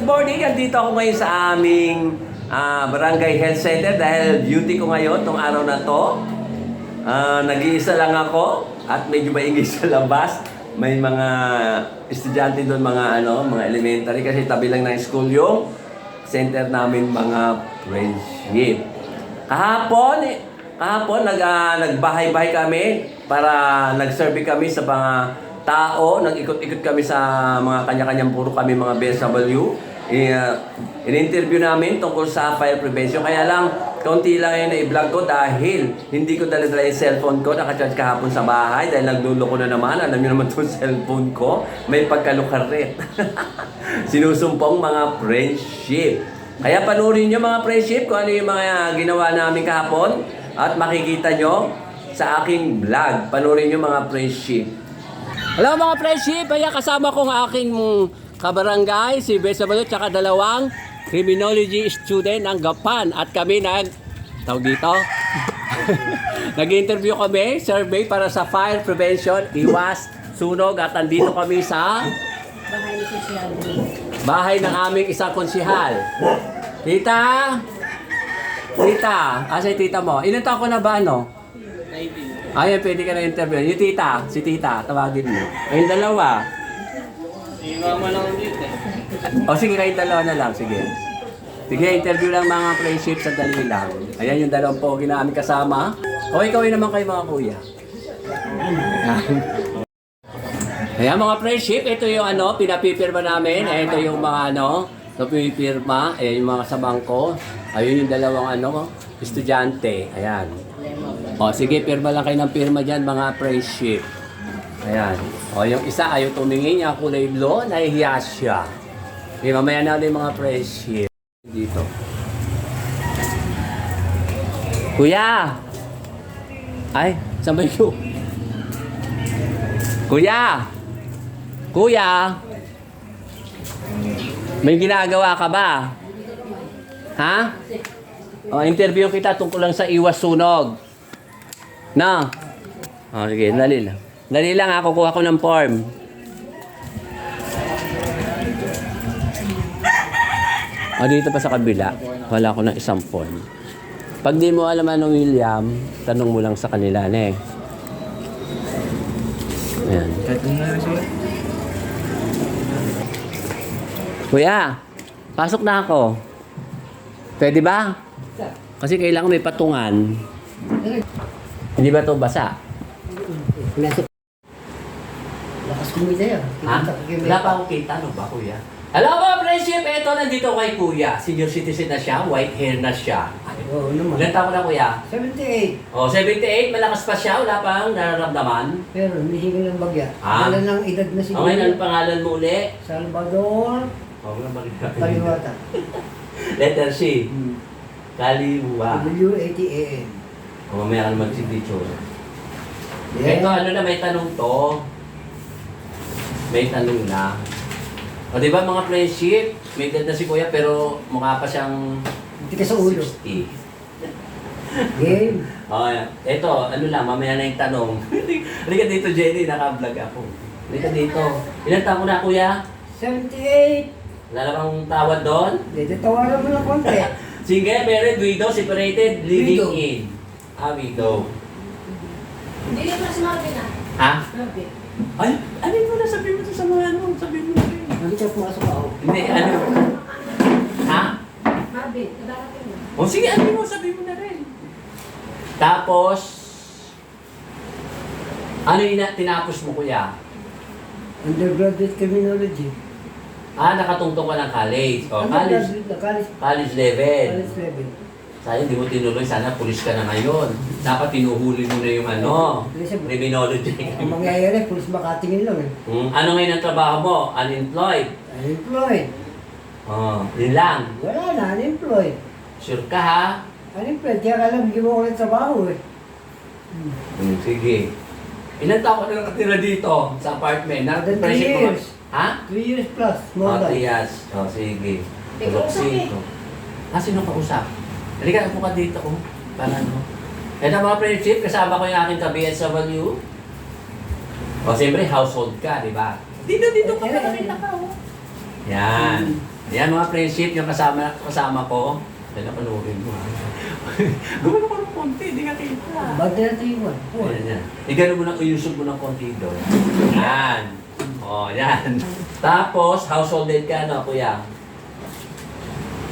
good morning. Andito ako ngayon sa aming Barangay Health Center dahil duty ko ngayon tong araw na to. Nag-iisa lang ako at medyo maingay sa labas. May mga estudyante doon, mga elementary kasi tabi lang ng school yung center namin, mga friendship. Kahapon nagbahay-bahay kami para nag-survey kami sa mga tao, nag-ikot-ikot kami sa mga kanya-kanyang puro kami mga BSW. In-interview namin tungkol sa fire prevention. Kaya lang, kaunti lang yun na i-vlog ko dahil hindi ko dala-dala yung cellphone ko. Nakacharge kahapon sa bahay dahil nagdulo ko na naman. Alam niyo naman itong cellphone ko. May pagkalukaret. Sinusumpong mga friendship. Kaya panurin niyo mga friendship kung ano yung mga ginawa namin kahapon. At makikita nyo sa aking vlog. Panurin niyo mga friendship. Hello mga friendship, kaya kasama ko ang aking kabarangay, si Besa Balot, tsaka dalawang criminology student ng Gapan. At kami nag-interview kami, survey para sa fire prevention, iwas, sunog. At andito kami sa bahay ng aming isang konsihal. Tita, asa yung tita mo? Ilan taon ko na ba, no? 19. Ayan, pwede ka na interview. Yung si tita, tawagin mo. Ayun dalawa. Si mama lang dito. O sige, kayong dalawa na lang. Sige, interview lang mga friendship sa dali lang. Ayan yung dalawang pogi na aming kasama. O ikaw naman kayo mga kuya. Ayan mga friendship, ito yung pinapipirma namin. Ito yung mga napipirma. Ayan yung mga sa bangko. Ayun yung dalawang estudyante. Ayan. O sige, pirma lang kayo ng pirma dyan mga friendship. Ayan. O yung isa ayaw tumingin niya, kulay blue, nahihiya siya. Okay, mamaya na ulit mga friendship. Dito. Kuya! Ay, saan ba yun? Kuya! May ginagawa ka ba? Ha? O, interview kita tungkol lang sa iwas sunog. Na? O, sige, dali lang. Dali lang ha, kukuha ko ng form. O, dito pa sa kabila. Wala ko ng isang form. Pag di mo alam William, tanong mo lang sa kanila, ne? Ayan. Kuya, pasok na ako. Pwede ba? Kasi kailangan may patungan. Hindi ba ito basa? Lakas kumita yan. Ha? Wala pa akong kita. Ano ba, kuya? Hello mga friendship! Ito, nandito kay kuya. Senior citizen na siya. White hair na siya. Oo naman. Ilan taon na kuya? 78. Oh, 78. Malakas pa siya. Wala pang nararamdaman. Pero humihingi ng bagya. Ah. Dala ng edad na siguro. Okay, anong pangalan mo uli? Salvador Kaliwata. Letter C. Kaliwa. W-A-T-A-N. O, mamaya ka na mag-signature. Yeah. Ito, may tanong to. May tanong na. O, di ba mga friendship? May ganda si kuya pero mukha pa siyang Hindi ka sa ulo. 60. Game. O, ito, mamaya na yung tanong. Halika dito, Jenny, naka-vlog ako. Halika dito. Ilan taon ko na, kuya? 78. Wala na bang tawad doon? Dito tawaran mo ng konti. Single, married, widow, separated, living Widow. in. Widow. Hindi naman si Marvin Ha? Marvin. Ay, ano mo na sabihin mo to sa mga sabihin mo na rin. Hindi ka pumasok ako. Hindi, Ha? Marvin, kadarating mo. O sige, sabihin mo na rin. Tapos, ano yung tinapos mo, kuya? Undergraduate Criminology. Nakatungtong ka ng college. O, college. Undergraduate na college. College level. College level. Sayang, di mo tinuloy. Sana pulis ka na ngayon. Dapat tinuhuli mo na yung criminology. Ang mangyayari, pulis makatingin lang eh. Ano ngayon ang trabaho mo? Unemployed? Unemployed. Yun lang. Wala na, unemployed. Sure ka ha? Unemployed, kaya ka lang, bigyan mo ko ng trabaho eh. Sige. Ilan taon ka na nakatira dito sa apartment? More than 3 years. Ha? 3 years plus, more than. Yes. Sige. Ikaw usap eh. Sino ka usap? Halika, upo ka dito ko. Para Ito mga friendship, kasama ko yung aking ka-BSW. O siyempre, household ka, di ba? Dito ka, nakita ka. Yan. Ayan mga friendship, yung kasama ko. Dahil napanurin mo. Gumano ko ng konti, hindi ka kita. Ba't natin iwan? Ayan, yan. Igano mo na, iusog mo ng konti doon. Yan. O, yan. Tapos, household aid ka, no, kuya?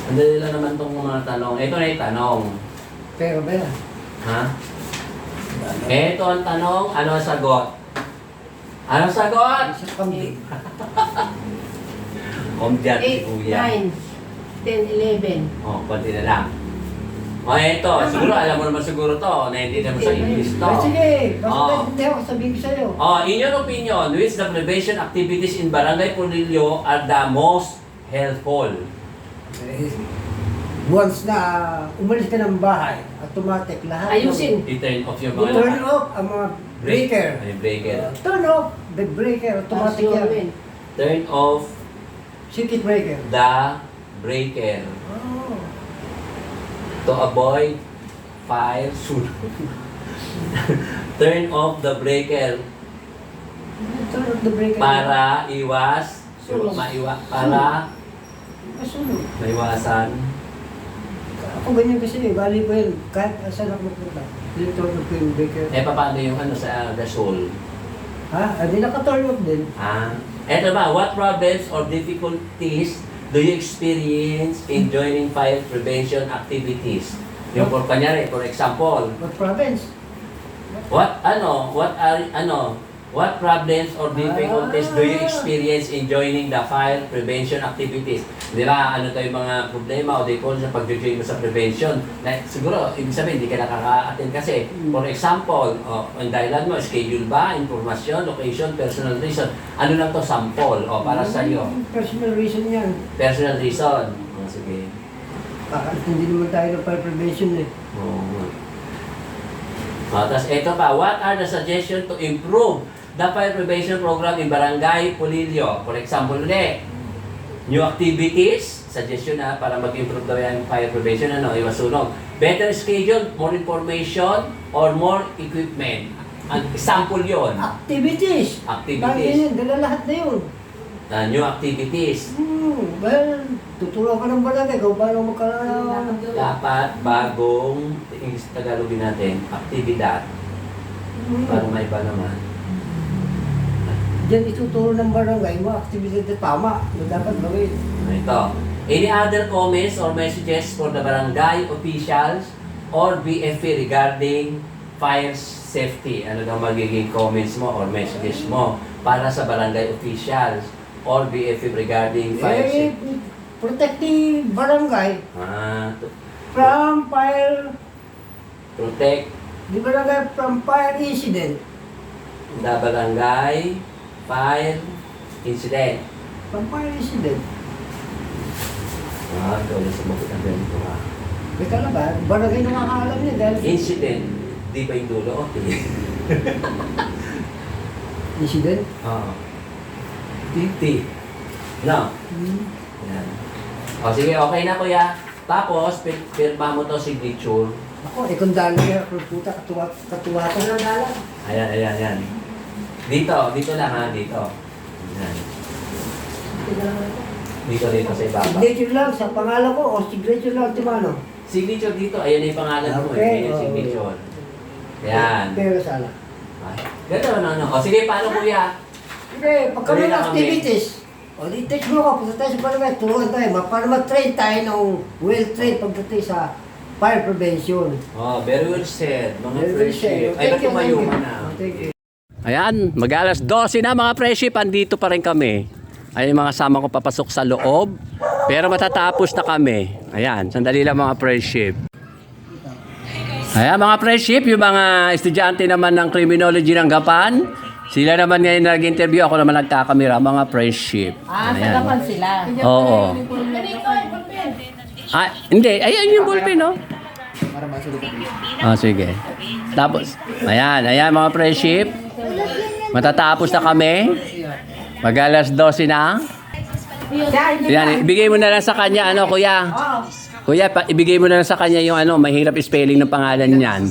Ang dali lang naman itong mga tanong. Ito na yung tanong. Pero ba yan? Ha? Ito ang tanong, ano ang sagot? Ano ang sagot? Isa kambing. Komdyan si 8, kuya. 9, 10, 11. O, konti na lang. O, ito. Siguro, alam mo naman siguro to. Naiintindihan mo sa English to. Ay, sige, basta Oo. hindi ako sabihin ko sa'yo. In your opinion, which the prevention activities in Barangay Pulilio are the most helpful? Once na umalis ka ng bahay, automatic lahat. Ayusin. I-turn off yung Turn mga... off ang mga breaker. Ay, breaker. Turn off the breaker, automatic yan. Ayusin. Turn off Circuit breaker. the breaker Oh. to avoid fire soon. Turn off the breaker Turn off the breaker. para iwas, Sunog. para Masunog. maiwasan. Ako ganyan kasi, bali ko yun. Kahit saan ako magpunta. Hindi turn off yung breaker. Paano yung ano sa gasol? Ha? Hindi naka-turn off din. Eto ba, what problems or difficulties do you experience in joining fire prevention activities? Yung for kanyari, for example, What province? what problems or difficulties do you experience in joining the fire prevention activities? Di ba, ano tayo mga problema o difficulties sa pag-join mo sa prevention? Na, siguro, ibig sabihin, hindi ka nakaka-attend kasi. For example, ang dahilan mo, schedule ba, informasyon, location, personal reason. Ano lang to, sample, para sa iyo. Personal reason yan. Personal reason. Sige. Hindi naman tayo ng fire prevention eh. Tapos ito pa, what are the suggestions to improve the fire prevention program in Barangay Pulilio? For example, new activities, suggestion na para mag-improve daw yan fire prevention, iwas sunog. Better schedule, more information, or more equipment. Ang sample yon. Activities! Activities. Dala lahat na yun. New activities. Well, tutulong ka ng barangay kung paano magkaroon. Dapat bagong, English Tagalogin natin, aktibidad. Para may iba naman. Diyan ituturo ng barangay, mga activities na tama na dapat gawin. Ito. Any other comments or messages for the barangay officials or BFP regarding fire safety? Ano daw magiging comments mo or messages mo para sa barangay officials or BFP regarding fire safety? Protect the barangay To from fire, protect the barangay from fire incident. the barangay fire incident. From fire incident. Ito ulit sumagot ang ganito ha. May kalaban, barangay nakakaalam niya dahil Incident, di ba yung dulo? Okay. incident. Oo. T. No. Yan. O sige, okay na kuya. Tapos, pirma mo to signature. Ako, kung dali ka, puta, katuwa ka na dalan. Ayan. Dito lang ha, dito. Ayan. Dito sa ibaba. Signature lang sa pangalan ko o signature lang Timano. Signature dito, ayan yung pangalan mo Okay, Ayan yung signature. Ayan. Pero sana. Ay, ganda ano. O sige, paano kuya? Hindi, pagka Tuloy may na kami. activities, o di-text mo ako, punta tayo sa barangay, turuan tayo, para ma-train tayo ng well-trained pagdating sa fire prevention. Oh, very well said, mga Very well friendship. said. Ay, ba't tumayo ka na? Thank you. Ayan, mag-alas 12 na mga friendship, andito pa rin kami. Ay, mga kasama ko papasok sa loob. Pero matatapos na kami. Ayan, sandali lang mga friendship. Ayan mga friendship, yung mga estudyante naman ng criminology ng Gapan. Sila naman ngayon nag-interview, ako naman nagkakamera, mga friendship. Ayan. sila. Oo. Hindi. Ayan yung ballpen, no? Sige. Tapos, ayan mga friendship. Matatapos na kami. Mag-alas 12 na. Yan, ibigay mo na lang sa kanya, kuya. Kuya, ibigay mo na lang sa kanya yung mahirap spelling ng pangalan niyan.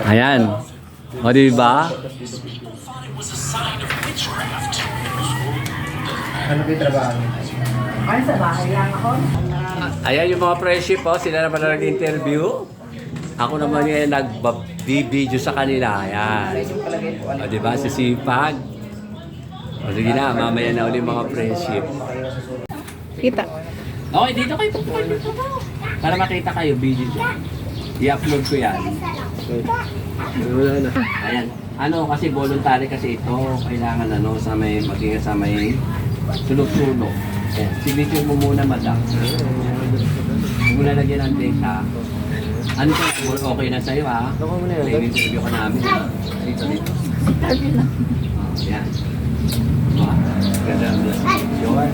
Ayan. O, diba? Ano ba yung trabaho niyo? Ano sa bahay lang ako? Ayan yung mga friendship, oh. Sila naman na nag-interview. Ako naman yung nag-video sa kanila. Ayan. O, diba? Sisipag. O, sige na. Mamaya na ulit mga friendship. Kita. Okay, dito kayo. Para makita kayo, video dyan. I-upload ko yan. Ayan. Ano, kasi voluntary kasi ito. Kailangan ano, sa may, maging sa may sulok-sulok. Ayan. Signature mo muna, madam. Huwag mo na lagyan ng data. Ano ka, okay na sa'yo ha? May interview ka namin ha? Dito. Ayan. Ganda ang yun.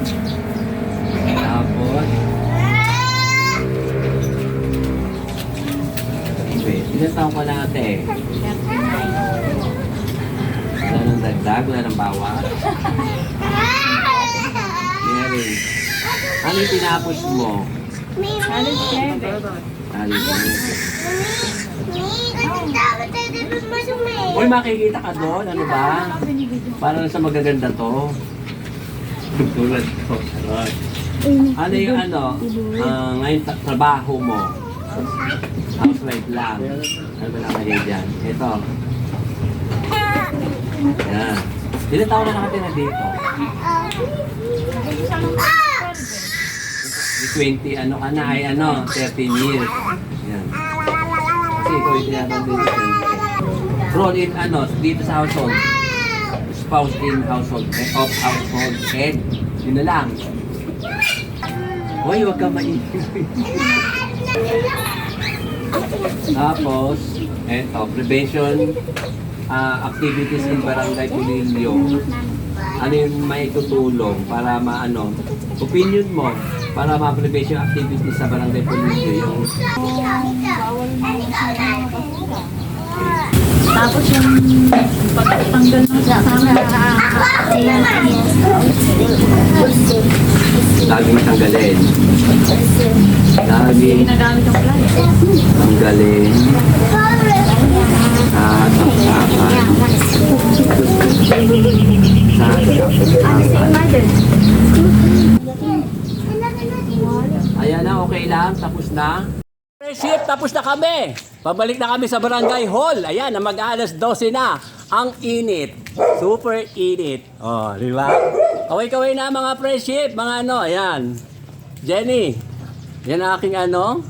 Tapos, okay, ilan taong ka na ate? Wala nang dagdag, wala nang bawas. Mary, ano yung tinapos mo? Alis Uy, makikita ka doon, ano ba? Para sa magaganda to. Tulad ko. Ano yung ano? Ngayon trabaho mo? Housewife lang. Ano ba nakalagay dyan? Ito. Yan. Ilan taon na nakatira dito? 20 ano ka na ay ano, 13 years. Yan. Kasi ikaw yung tinatawag din sa role in ano, dito sa household. Spouse in household, of household head. Yun na lang. Hoy, huwag ka maingay. Tapos, eto, prevention activities in Barangay Pulilio. Ano yung may tutulong para maano? Opinion mo para ma-prevention activities sa Barangay Pulilio. Yung Tapos yung pagtanggal ng sa laging tanggalin. Laging ginagamit yung fly. tanggalin. Ayan na, okay lang. Tapos na. Friendship, tapos na kami. Pabalik na kami sa Barangay Hall. Ayan, na mag-alas 12 na. Ang init. Super init. Oh, di ba? Kaway-kaway na mga friendship. Mga ano, ayan. Jenny. Yan ang aking ano.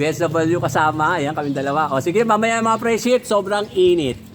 BSW kasama. Ayan, kami dalawa. O sige, mamaya mga friendship, sobrang init.